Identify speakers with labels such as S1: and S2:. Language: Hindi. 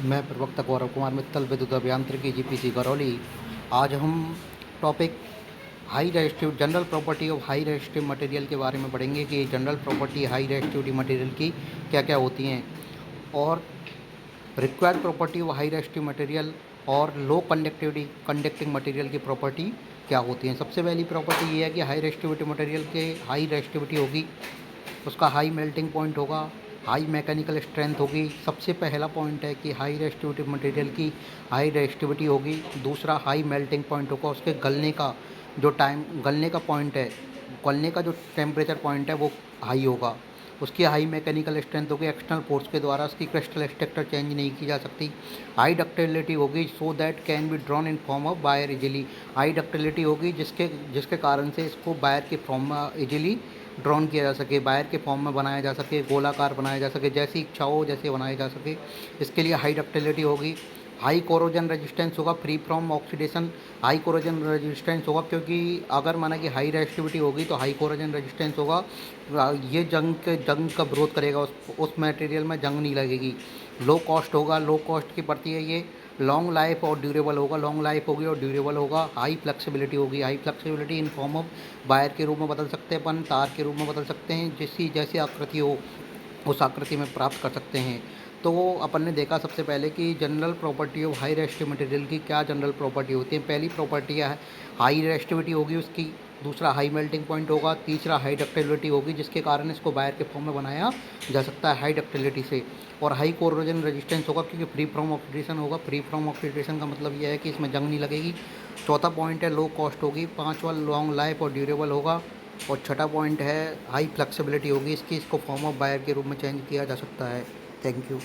S1: मैं प्रवक्ता गौरव कुमार मित्तल, विद्युत अभियांत्रिकी, जीपीसी करौली। आज हम topic high resistive general property of high resistive material के बारे में पढ़ेंगे कि general property high resistivity material की क्या क्या होती हैं, और required property of high resistive material और लो कंडक्टिंग मटेरियल की प्रॉपर्टी क्या होती हैं। सबसे पहली प्रॉपर्टी ये है कि हाई रेजिस्टिविटी मटेरियल के हाई रेजिस्टिविटी होगी, उसका हाई मेल्टिंग पॉइंट होगा, हाई मैकेनिकल स्ट्रेंथ होगी। सबसे पहला पॉइंट है कि हाई रेजिस्टिविटी मटेरियल की हाई रेजिस्टिविटी होगी। दूसरा, हाई मेल्टिंग पॉइंट होगा, उसके गलने का पॉइंट है, गलने का जो टेम्परेचर पॉइंट है वो हाई होगा। उसकी हाई मैकेनिकल स्ट्रेंथ होगी, एक्सटर्नल फोर्स के द्वारा उसकी क्रिस्टल स्ट्रक्चर चेंज नहीं की जा सकती। हाई डक्टिलिटी होगी, so that can be drawn in form of wire easily. High ductility होगी जिसके जिसके कारण से इसको वायर के फॉर्म में इजीली ड्रॉन किया जा सके, वायर के फॉर्म में बनाया जा सके, गोलाकार बनाया जा सके, जैसी इच्छा हो जैसे बनाया जा सके। इसके लिए हाई डक्टिलिटी होगी। हाई कोरोजन रेजिस्टेंस होगा, free from oxidation. High corrosion resistance होगा क्योंकि अगर माना कि हाई रेजिस्टिविटी होगी तो हाई कोरोजन रेजिस्टेंस होगा। ये जंग का विरोध करेगा, उस मटेरियल में जंग नहीं लगेगी। लो कॉस्ट होगा, लो कॉस्ट की पड़ती है ये। लॉन्ग लाइफ और ड्यूरेबल होगा, लॉन्ग लाइफ होगी और ड्यूरेबल होगा। हाई फ्लेक्सिबिलिटी होगी, high flexibility in form of wire के रूप में बदल सकते हैं अपन, तार के रूप में बदल सकते हैं, जैसी आकृति हो उस आकृति में प्राप्त कर सकते हैं। तो वो अपन ने देखा सबसे पहले कि general property of high resistive material की क्या जनरल प्रॉपर्टी होती है। पहली प्रॉपर्टी है हाई रेजिस्टिविटी होगी उसकी। दूसरा, हाई मेल्टिंग पॉइंट होगा। तीसरा, हाई डक्टिलिटी होगी जिसके कारण इसको वायर के फॉर्म में बनाया जा सकता है हाई डक्टिलिटी से। और हाई कोरोजन रेजिस्टेंस होगा क्योंकि फ्री फ्रॉम ऑक्सीडेशन होगा। फ्री फ्रॉम ऑक्सीडेशन का मतलब यह है कि इसमें जंग नहीं लगेगी। चौथा पॉइंट है लो कॉस्ट होगी। पाँचवा, लॉन्ग लाइफ और ड्यूरेबल होगा। और छठा पॉइंट है हाई फ्लेक्सिबिलिटी होगी इसकी, इसको फॉर्म ऑफ वायर के रूप में चेंज किया जा सकता है। Thank you.